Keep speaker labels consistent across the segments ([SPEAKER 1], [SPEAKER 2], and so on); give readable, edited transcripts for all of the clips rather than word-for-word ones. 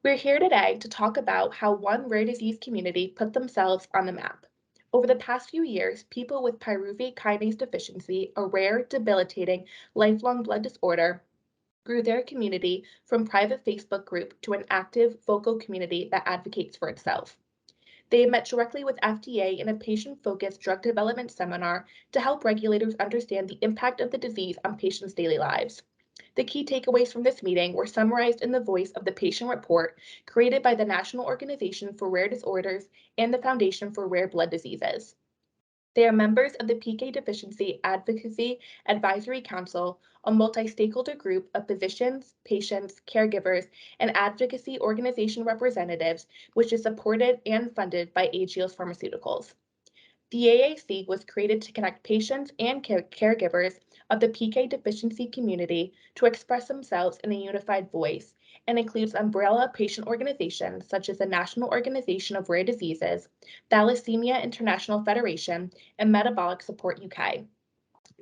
[SPEAKER 1] We're here today to talk about how one rare disease community put themselves on the map. Over the past few years, people with pyruvate kinase deficiency, a rare, debilitating, lifelong blood disorder, grew their community from private Facebook group to an active, vocal community that advocates for itself. They met directly with FDA in a patient-focused drug development seminar to help regulators understand the impact of the disease on patients' daily lives. The key takeaways from this meeting were summarized in the voice of the patient report created by the National Organization for Rare Disorders and the Foundation for Rare Blood Diseases. They are members of the PK Deficiency Advocacy Advisory Council, a multi-stakeholder group of physicians, patients, caregivers, and advocacy organization representatives, which is supported and funded by Agios Pharmaceuticals. The AAC was created to connect patients and caregivers of the PK deficiency community to express themselves in a unified voice and includes umbrella patient organizations such as the National Organization of Rare Diseases, Thalassemia International Federation, and Metabolic Support UK.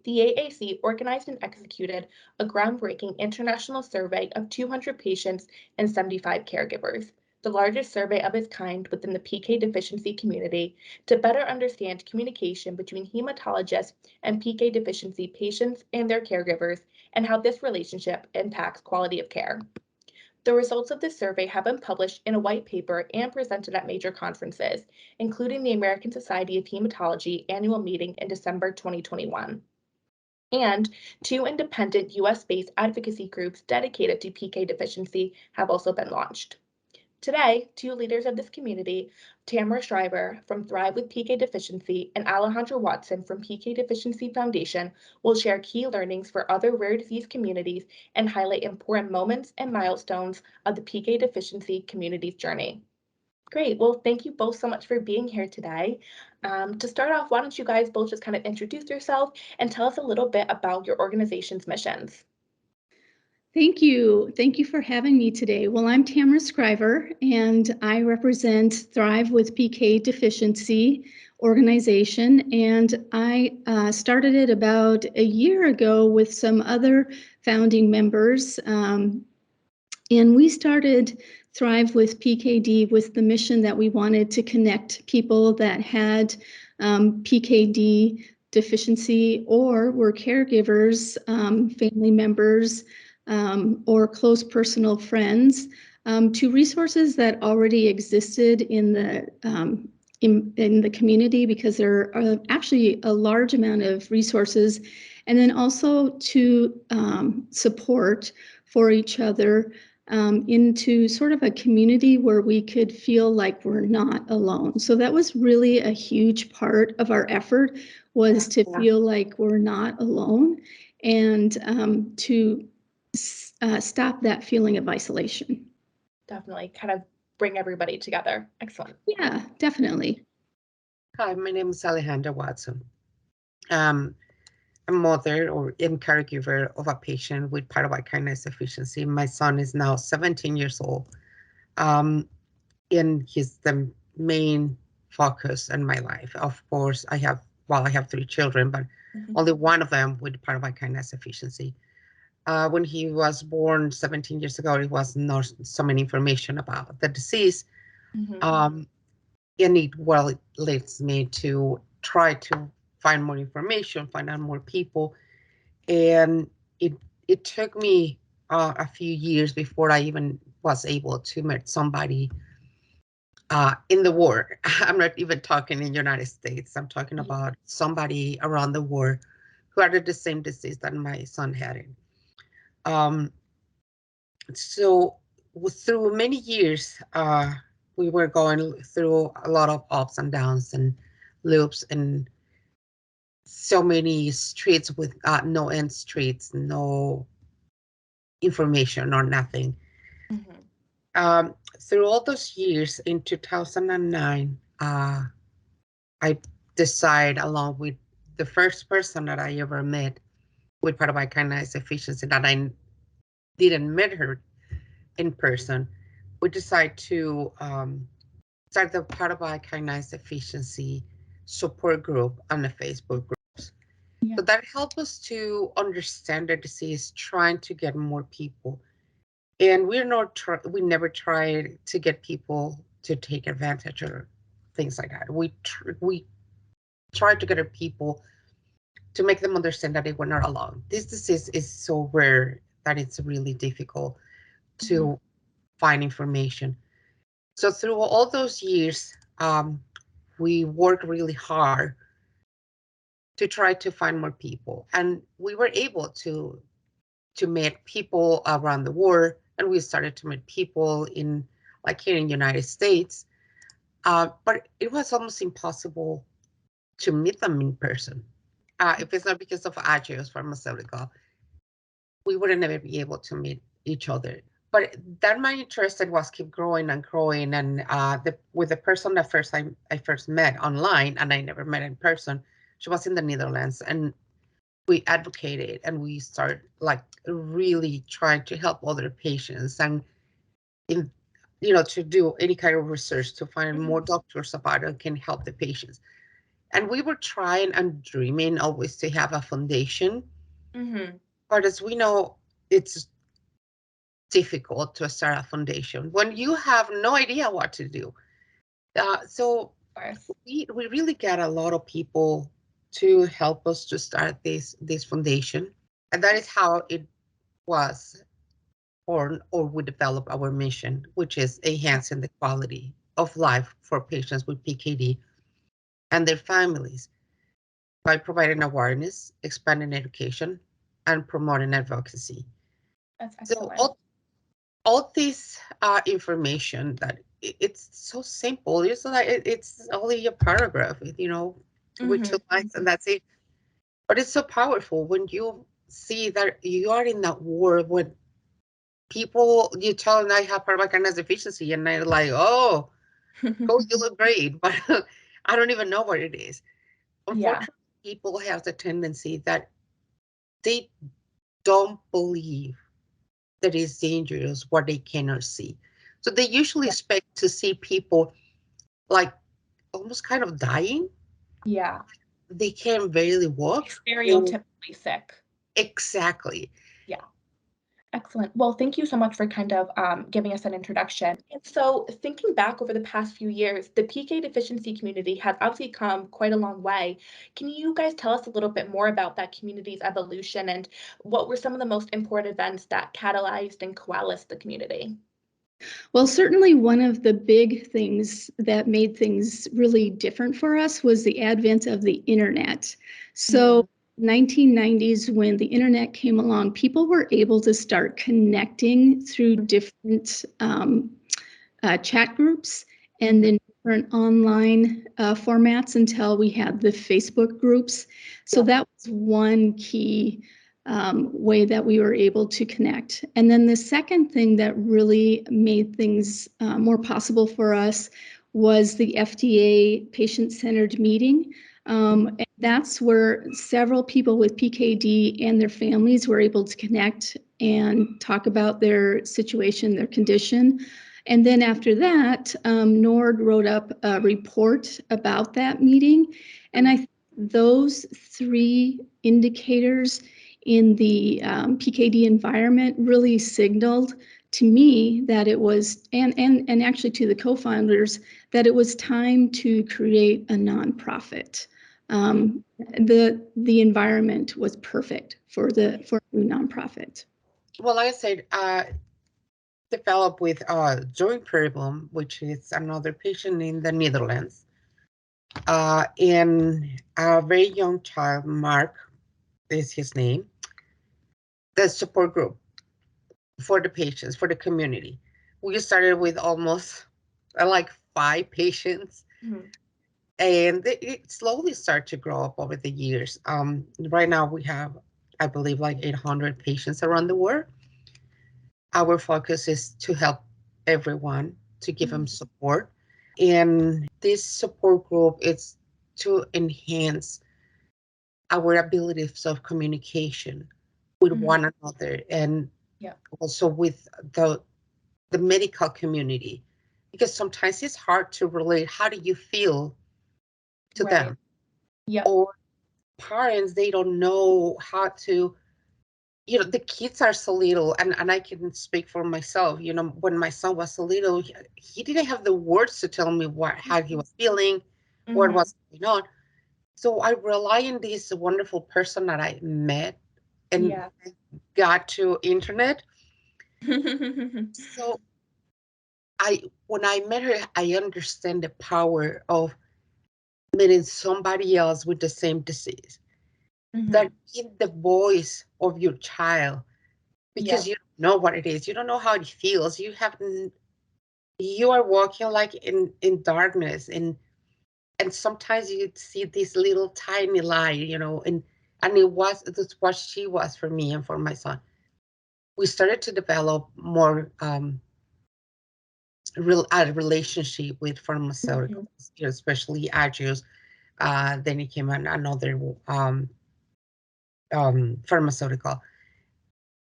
[SPEAKER 1] The AAC organized and executed a groundbreaking international survey of 200 patients and 75 caregivers, the largest survey of its kind within the PK deficiency community, to better understand communication between hematologists and PK deficiency patients and their caregivers and how this relationship impacts quality of care. The results of this survey have been published in a white paper and presented at major conferences, including the American Society of Hematology annual meeting in December 2021. And two independent US-based advocacy groups dedicated to PK deficiency have also been launched. Today, two leaders of this community, Tamara Schreiber from Thrive with PK Deficiency and Alejandra Watson from PK Deficiency Foundation, will share key learnings for other rare disease communities and highlight important moments and milestones of the PK Deficiency community's journey. Great. Well, thank you both so much for being here today. To start off, why don't you guys both just kind of introduce yourself and tell us a little bit about your organization's missions?
[SPEAKER 2] Thank you. Thank you for having me today. Well, I'm Tamara Scriver, and I represent Thrive with PK Deficiency organization, and I started it about a year ago with some other founding members, and we started Thrive with PKD with the mission that we wanted to connect people that had PKD deficiency or were caregivers, family members, or close personal friends to resources that already existed in the community, because there are actually a large amount of resources, and then also to support for each other into sort of a community where we could feel like we're not alone. So that was really a huge part of our effort, was to feel like we're not alone, and to stop that feeling of isolation.
[SPEAKER 1] Definitely kind of bring everybody together. Excellent.
[SPEAKER 2] Yeah, definitely.
[SPEAKER 3] Hi, my name is Alejandra Watson. I'm a mother or caregiver of a patient with pyruvate kinase deficiency. My son is now 17 years old, and he's the main focus in my life. Of course, I have 3 children, but only one of them with pyruvate kinase deficiency. When he was born 17 years ago, it was not so many information about the disease. And it leads me to try to find more information, find out more people. And it took me a few years before I even was able to meet somebody in the world. I'm not even talking in the United States. I'm talking about somebody around the world who had the same disease that my son had it. So through many years, we were going through a lot of ups and downs and loops, and so many streets with no end streets, no information or nothing. Through all those years, in 2009, I decided, along with the first person that I ever met with pyruvate kinase deficiency, that I didn't meet her in person, we decided to start the Pyruvate Kinase Deficiency Support Group on the Facebook groups. Yeah. So that helped us to understand the disease, trying to get more people And we never tried to get people to take advantage or things like that. We tried to get our people to make them understand that they were not alone. This disease is so rare that it's really difficult to find information. So through all those years, we worked really hard to try to find more people, and we were able to meet people around the world, and we started to meet people in, like here in the United States, but it was almost impossible to meet them in person. If it's not because of Agios Pharmaceutical, we would never be able to meet each other. But then my interest was keep growing and growing, and with the person that I first met online, and I never met in person, she was in the Netherlands, and we advocated and we started like really trying to help other patients and in to do any kind of research to find more doctors about it can help the patients. And we were trying and dreaming always to have a foundation. But as we know, it's difficult to start a foundation when you have no idea what to do. So we really got a lot of people to help us to start this foundation. And that is how it was born, or we developed our mission, which is enhancing the quality of life for patients with PKD and their families by providing awareness, expanding education, and promoting advocacy.
[SPEAKER 1] That's excellent.
[SPEAKER 3] So all this information that it's so simple. It's like it's only a paragraph, with 2 lines, and that's it. But it's so powerful when you see that you are in that world when people, you tell them I have Kinase deficiency, and they're like, "Oh, cool, you look great," but I don't even know what it is. Unfortunately, people have the tendency that they don't believe that it's dangerous what they cannot see. So they usually expect to see people like almost kind of dying.
[SPEAKER 1] Yeah.
[SPEAKER 3] They can barely walk.
[SPEAKER 1] Stereotypically sick.
[SPEAKER 3] Exactly.
[SPEAKER 1] Yeah. Excellent. Well, thank you so much for kind of giving us an introduction. And so thinking back over the past few years, the PK deficiency community has obviously come quite a long way. Can you guys tell us a little bit more about that community's evolution and what were some of the most important events that catalyzed and coalesced the community?
[SPEAKER 2] Well, certainly one of the big things that made things really different for us was the advent of the internet. So 1990s, when the internet came along, people were able to start connecting through different chat groups and then different online formats until we had the Facebook groups. So that was one key way that we were able to connect. And then the second thing that really made things more possible for us was the FDA patient-centered meeting. And that's where several people with PKD and their families were able to connect and talk about their situation, their condition. And then after that, NORD wrote up a report about that meeting. And I think those three indicators in the PKD environment really signaled to me that it was, and actually to the co-founders, that it was time to create a nonprofit. The environment was perfect for a new nonprofit.
[SPEAKER 3] Well, like I said, developed with Joint Peribum, which is another patient in the Netherlands, and a very young child, Mark is his name, the support group for the patients, for the community. We started with almost like 5 patients, and it slowly started to grow up over the years. Right now we have, I believe, like 800 patients around the world. Our focus is to help everyone, to give them support. And this support group is to enhance our abilities of communication with one another, and also with the medical community, because sometimes it's hard to relate how do you feel to them. Or parents, they don't know how to the kids are so little, and I can speak for myself. When my son was so little, he didn't have the words to tell me how he was feeling, what
[SPEAKER 1] Mhm.
[SPEAKER 3] was going on. So I rely on this wonderful person that I met and
[SPEAKER 1] Yeah.
[SPEAKER 3] got to internet. So when I met her, I understand the power of meeting somebody else with the same disease. That
[SPEAKER 1] Mhm.
[SPEAKER 3] in the voice of your child, because
[SPEAKER 1] Yep.
[SPEAKER 3] you don't know what it is, you don't know how it feels. You are walking like in darkness, and sometimes you see this little tiny light, and that's what she was for me and for my son. We started to develop more a relationship with
[SPEAKER 1] Mhm.
[SPEAKER 3] pharmaceuticals, especially Agios. Then it came another pharmaceutical.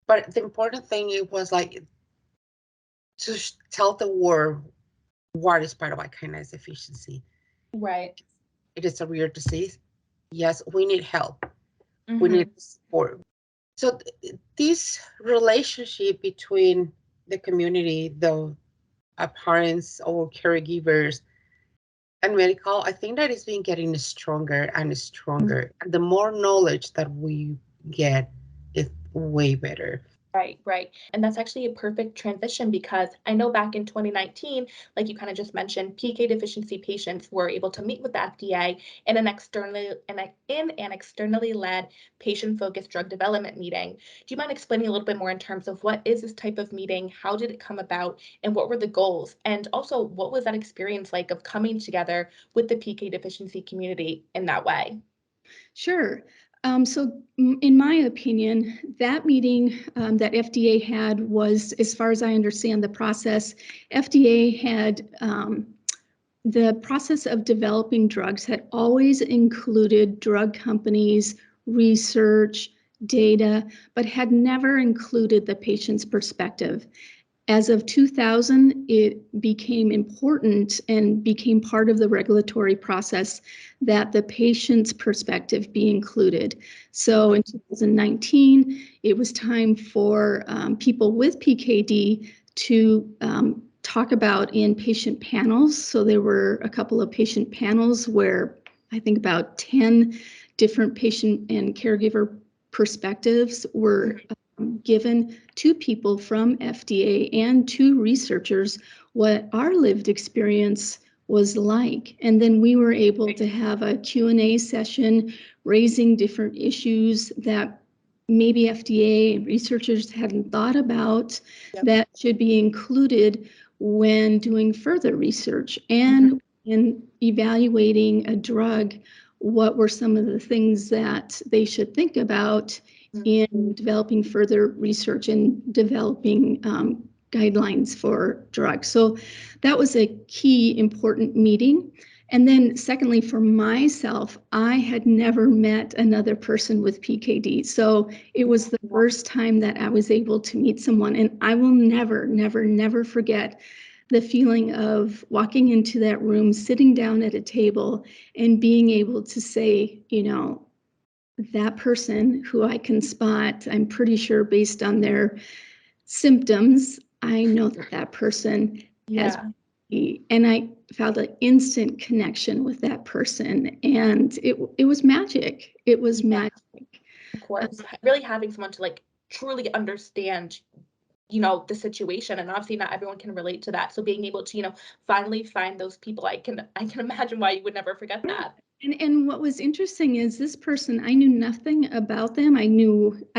[SPEAKER 3] But the important thing, it was like to tell the world what is pyruvate kinase deficiency.
[SPEAKER 1] Right.
[SPEAKER 3] It is a rare disease. Yes, we need help. We need
[SPEAKER 1] Mhm.
[SPEAKER 3] support. So this relationship between the community, the parents or caregivers, and medical, I think that is been getting stronger and stronger. And the more knowledge that we get, is way better.
[SPEAKER 1] Right, right. And that's actually a perfect transition because I know back in 2019, like you kind of just mentioned, PK deficiency patients were able to meet with the FDA in an externally led patient-focused drug development meeting. Do you mind explaining a little bit more in terms of what is this type of meeting? How did it come about? And what were the goals? And also, what was that experience like of coming together with the PK deficiency community in that way?
[SPEAKER 2] Sure. In my opinion, that meeting that FDA had was, as far as I understand the process, FDA had the process of developing drugs had always included drug companies, research, data, but had never included the patient's perspective. As of 2000, it became important and became part of the regulatory process that the patient's perspective be included. So in 2019, it was time for people with PKD to talk about in patient panels. So there were a couple of patient panels where I think about 10 different patient and caregiver perspectives were given to people from FDA and to researchers what our lived experience was like. And then we were able to have a Q&A session raising different issues that maybe FDA and researchers hadn't thought about
[SPEAKER 1] Yep.
[SPEAKER 2] that should be included when doing further research
[SPEAKER 1] Mhm.
[SPEAKER 2] and in evaluating a drug. What were some of the things that they should think about in developing further research and developing guidelines for drugs? So that was a key important meeting. And then secondly, for myself, I had never met another person with PKD. So it was the first time that I was able to meet someone. And I will never, never, never forget the feeling of walking into that room, sitting down at a table and being able to say, that person who I can spot, I'm pretty sure based on their symptoms, I know that that person has
[SPEAKER 1] Yeah.
[SPEAKER 2] PTSD. And I felt an instant connection with that person. And it was magic. It was
[SPEAKER 1] Yeah.
[SPEAKER 2] magic.
[SPEAKER 1] Of course. Really having someone to like truly understand, the situation, and obviously not everyone can relate to that. So being able to, finally find those people, I can imagine why you would never forget that.
[SPEAKER 2] And what was interesting is this person, I knew nothing about them. I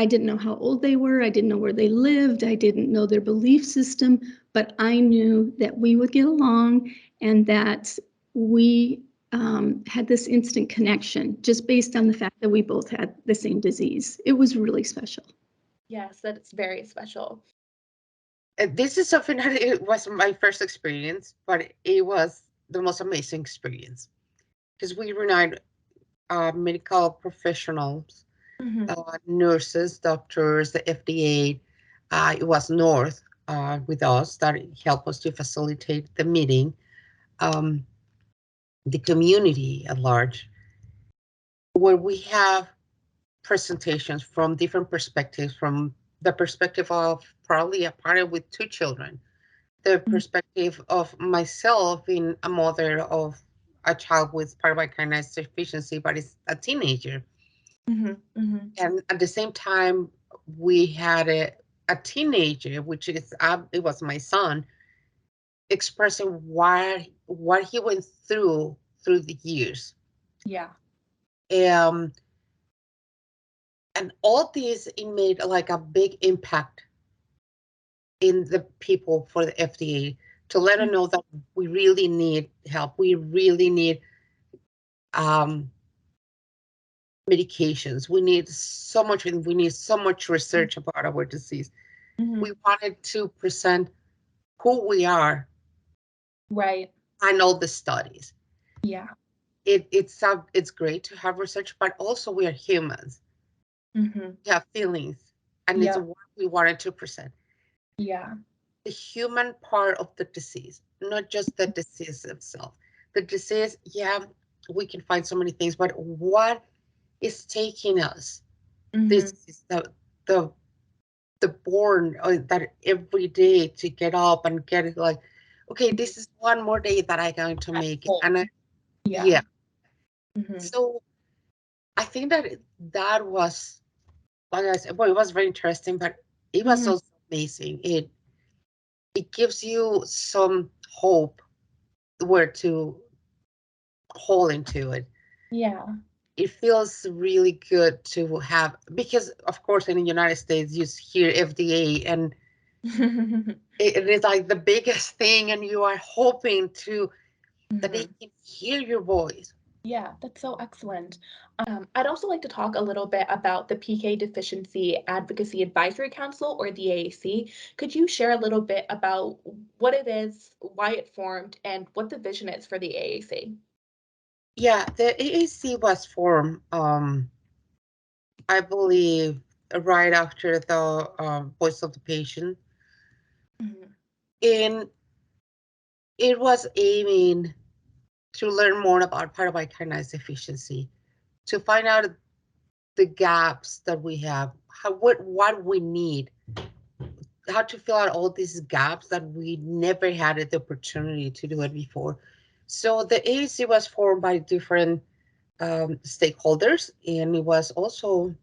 [SPEAKER 2] didn't know how old they were. I didn't know where they lived. I didn't know their belief system, but I knew that we would get along and that we had this instant connection just based on the fact that we both had the same disease. It was really special.
[SPEAKER 1] Yes, that it's very special.
[SPEAKER 3] This is something that it was my first experience, but it was the most amazing experience because we were not medical professionals,
[SPEAKER 1] Mhm.
[SPEAKER 3] nurses, doctors, the FDA. It was North with us that helped us to facilitate the meeting. Um, the community at large, where we have presentations from different perspectives, from the perspective of probably a parent with 2 children, the perspective of myself being a mother of a child with pyruvate kinase deficiency, but is a teenager. And at the same time, we had a teenager, which is it was my son, expressing what he went through the years.
[SPEAKER 1] Yeah.
[SPEAKER 3] And all this, it made like a big impact in the people for the FDA to let them know that we really need help. We really need medications. We need so much research about our disease. We wanted to present who we are.
[SPEAKER 1] Right.
[SPEAKER 3] And all the studies.
[SPEAKER 1] Yeah.
[SPEAKER 3] It's great to have research, but also we are humans. We have feelings, and it's what we wanted to present.
[SPEAKER 1] Yeah.
[SPEAKER 3] The human part of the disease, not just the disease itself. The disease, yeah, we can find so many things, but what is taking us? This is the born that every day to get up and get it like, okay, this is one more day that I'm going to make it. And yeah. So I think that was, like I said, well, it was very interesting, but it was also amazing. It gives you some hope where to hold into it.
[SPEAKER 1] Yeah.
[SPEAKER 3] It feels really good to have, because of course in the United States you hear FDA and it is like the biggest thing, and you are hoping that they can hear your voice.
[SPEAKER 1] Yeah, that's so excellent. I'd also like to talk a little bit about the PK Deficiency Advocacy Advisory Council, or the AAC. Could you share a little bit about what it is, why it formed, and what the vision is for the AAC?
[SPEAKER 3] Yeah, the AAC was formed, I believe, right after the Voice of the Patient. And it was aiming to learn more about pyruvate kinase deficiency, to find out the gaps that we have, what we need, how to fill out all these gaps that we never had the opportunity to do it before. So the AAC was formed by different stakeholders, and it was also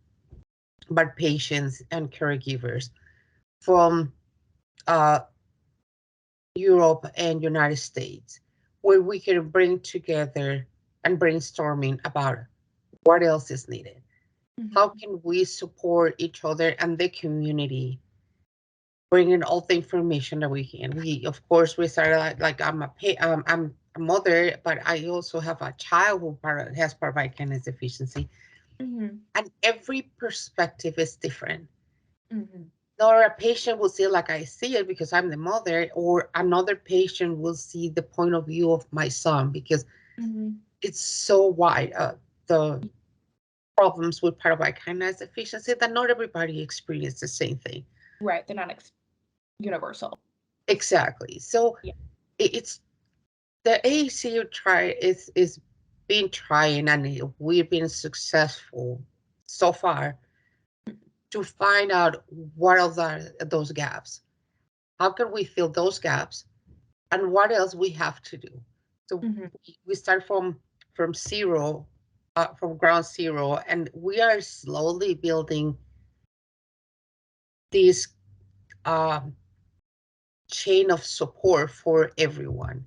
[SPEAKER 3] by patients and caregivers from Europe and United States, where we can bring together and brainstorming about what else is needed. How can we support each other and the community, bringing all the information that we can. Of course, we started like I'm a mother, but I also have a child who has pyruvate kinase deficiency, and every perspective is different. Or a patient will see it like I see it because I'm the mother, or another patient will see the point of view of my son because it's so wide. The problems with pyruvate kinase deficiency that not everybody experiences the same thing.
[SPEAKER 1] Right, they're not universal.
[SPEAKER 3] Exactly. So it's the AAC is been trying, and we've been successful so far to find out what are those gaps. How can we fill those gaps, and what else we have to do? So we start from zero, from ground zero, and we are slowly building this chain of support for everyone.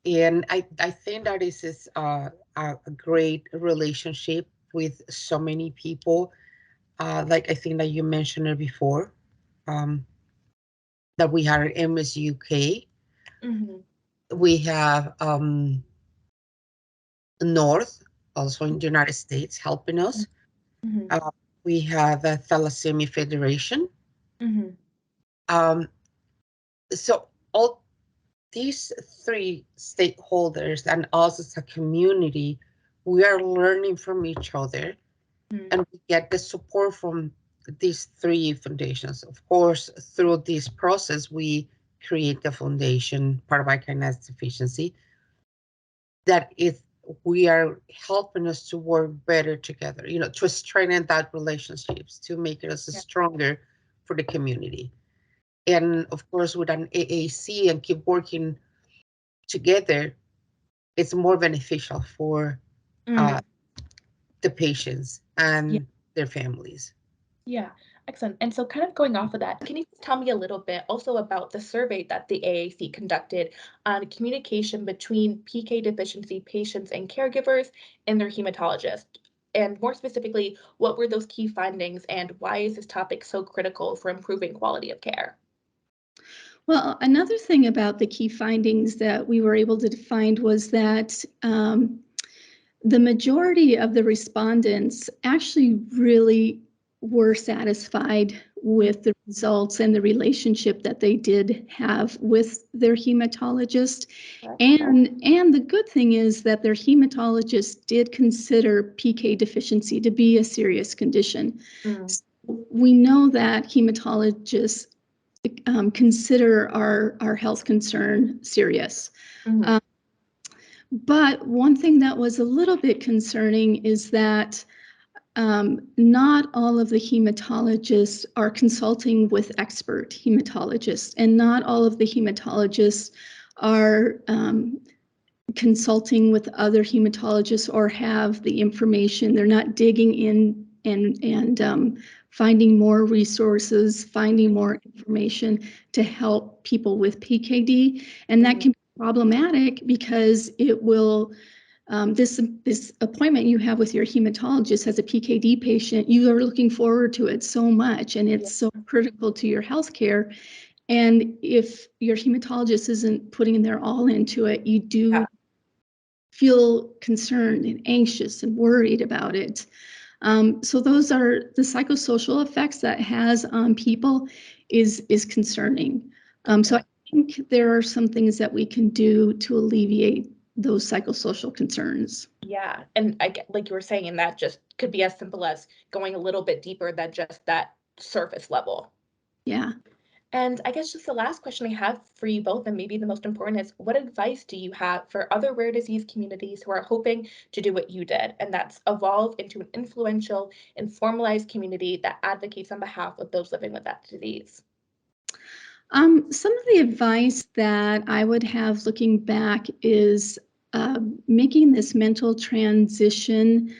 [SPEAKER 3] And I think that this is a great relationship with so many people. Like I think that you mentioned it before, that we had at MSUK. We have North, also in the United States, helping us. We have the Thalassemia Federation. So all these three stakeholders and us as a community, we are learning from each other, and we get the support from these three foundations. Of course, through this process, we create the foundation, Pyruvate Kinase Deficiency, that is we are helping us to work better together, to strengthen that relationships, to make us
[SPEAKER 1] Yeah.
[SPEAKER 3] stronger for the community. And of course, with an AAC and keep working together, it's more beneficial for
[SPEAKER 1] Mm.
[SPEAKER 3] the patients
[SPEAKER 1] Yeah.
[SPEAKER 3] and their families.
[SPEAKER 1] Yeah, excellent. And so kind of going off of that, can you tell me a little bit also about the survey that the AAC conducted on communication between PK deficiency patients and caregivers and their hematologist? And more specifically, what were those key findings and why is this topic so critical for improving quality of care?
[SPEAKER 2] Well, another thing about the key findings that we were able to find was that the majority of the respondents actually really were satisfied with the results and the relationship that they did have with their hematologist. And the good thing is that their hematologist did consider PK deficiency to be a serious condition.
[SPEAKER 1] Mm.
[SPEAKER 2] So we know that hematologists consider our health concern serious.
[SPEAKER 1] Mhm.
[SPEAKER 2] But one thing that was a little bit concerning is that not all of the hematologists are consulting with expert hematologists, and not all of the hematologists are consulting with other hematologists or have the information. They're not digging in and finding more resources, finding more information to help people with PKD. And that can be problematic because it will, this appointment you have with your hematologist as a PKD patient, you are looking forward to it so much, and it's so critical to your health care. And if your hematologist isn't putting their all into it, you do feel concerned and anxious and worried about it. So those are the psychosocial effects that has on people is concerning. So I think there are some things that we can do to alleviate those psychosocial concerns.
[SPEAKER 1] Yeah, and I get, like you were saying, and that just could be as simple as going a little bit deeper than just that surface level.
[SPEAKER 2] Yeah.
[SPEAKER 1] And I guess just the last question I have for you both, and maybe the most important, is what advice do you have for other rare disease communities who are hoping to do what you did, and that's evolve into an influential and formalized community that advocates on behalf of those living with that disease?
[SPEAKER 2] Some of the advice that I would have looking back is making this mental transition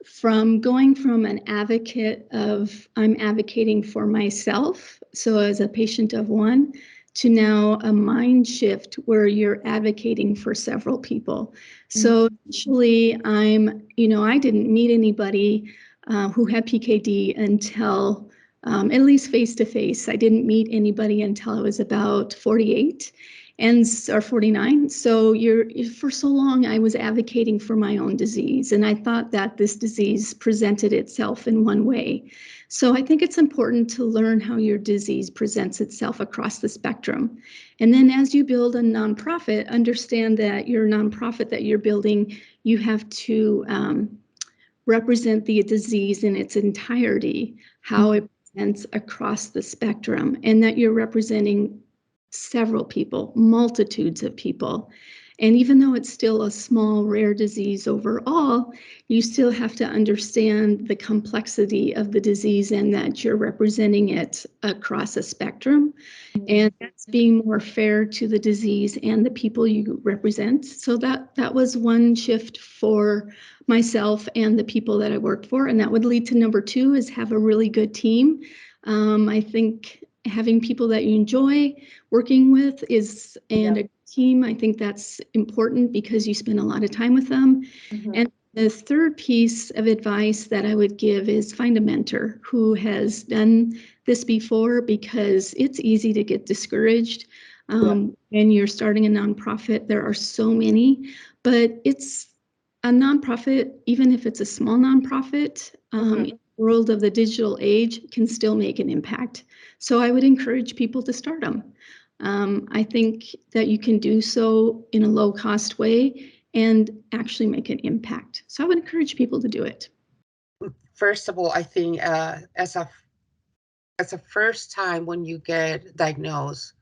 [SPEAKER 2] from going from an advocate of I'm advocating for myself, so as a patient of one, to now a mind shift where you're advocating for several people. So initially I didn't meet anybody who had PKD until at least face to face. I didn't meet anybody until I was about 48 or 49. So for so long, I was advocating for my own disease, and I thought that this disease presented itself in one way. So I think it's important to learn how your disease presents itself across the spectrum. And then as you build a nonprofit, understand that your nonprofit that you're building, you have to represent the disease in its entirety, how it presents across the spectrum, and that you're representing several people, multitudes of people. And even though it's still a small, rare disease overall, you still have to understand the complexity of the disease and that you're representing it across a spectrum. And that's being more fair to the disease and the people you represent. So that was one shift for myself and the people that I worked for. And that would lead to number two is have a really good team. I think having people that you enjoy working with and a team, I think that's important because you spend a lot of time with them. And the third piece of advice that I would give is find a mentor who has done this before, because it's easy to get discouraged when you're starting a nonprofit. There are so many, but it's a nonprofit, even if it's a small nonprofit, in the world of the digital age, can still make an impact. So I would encourage people to start them. I think that you can do so in a low-cost way and actually make an impact. So I would encourage people to do it.
[SPEAKER 3] First of all, I think as a first time when you get diagnosed,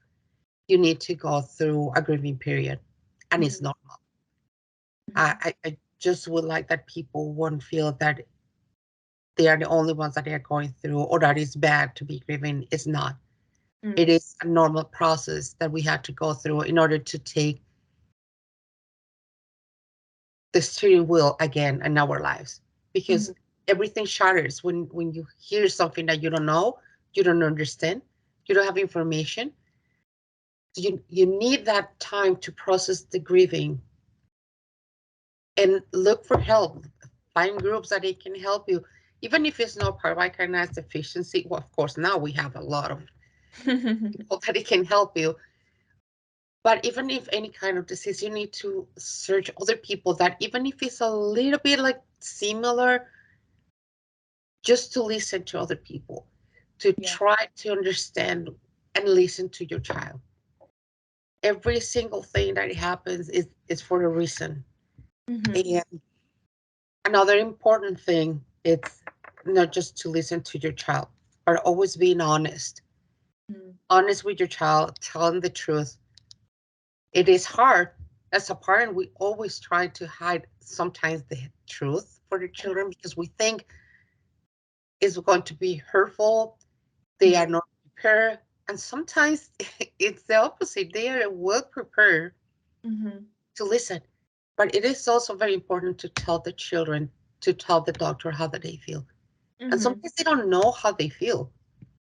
[SPEAKER 3] you need to go through a grieving period, and it's normal. I just would like that people won't feel that they are the only ones that are going through or that it's bad to be grieving. It's not. It is a normal process that we have to go through in order to take the steering wheel again in our lives, because everything shatters when you hear something that you don't know, you don't understand, you don't have information. You need that time to process the grieving and look for help. Find groups that they can help you, even if it's not Pyruvate kinase deficiency. Well, of course, now we have a lot of people that it can help you. But even if any kind of disease, you need to search other people that, even if it's a little bit like similar, just to listen to other people, to try to understand and listen to your child. Every single thing that happens is for a reason. And another important thing, it's not just to listen to your child, but always being honest. Honest with your child, telling the truth. It is hard. As a parent, we always try to hide sometimes the truth for the children because we think it's going to be hurtful. They are not prepared. And sometimes it's the opposite. They are well prepared to listen. But it is also very important to tell the children, to tell the doctor how that they feel. And sometimes they don't know how they feel.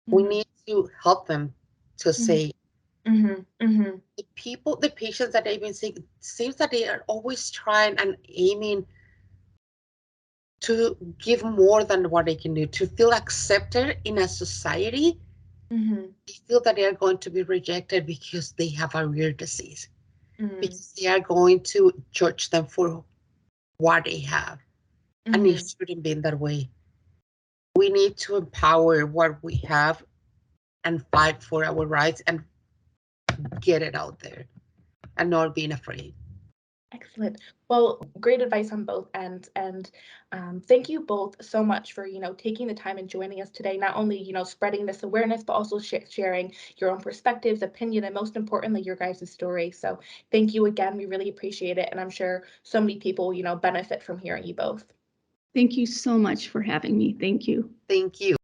[SPEAKER 3] We need to help them to say, the patients that I've been seeing, it seems that they are always trying and aiming to give more than what they can do, to feel accepted in a society. They feel that they are going to be rejected because they have a rare disease, because they are going to judge them for what they have. And it shouldn't be that way. We need to empower what we have and fight for our rights and get it out there and not being afraid.
[SPEAKER 1] Excellent. Well, great advice on both ends, and thank you both so much for taking the time and joining us today. Not only spreading this awareness, but also sharing your own perspectives, opinion, and most importantly, your guys' story. So thank you again. We really appreciate it, and I'm sure so many people benefit from hearing you both.
[SPEAKER 2] Thank you so much for having me. Thank you.
[SPEAKER 3] Thank you.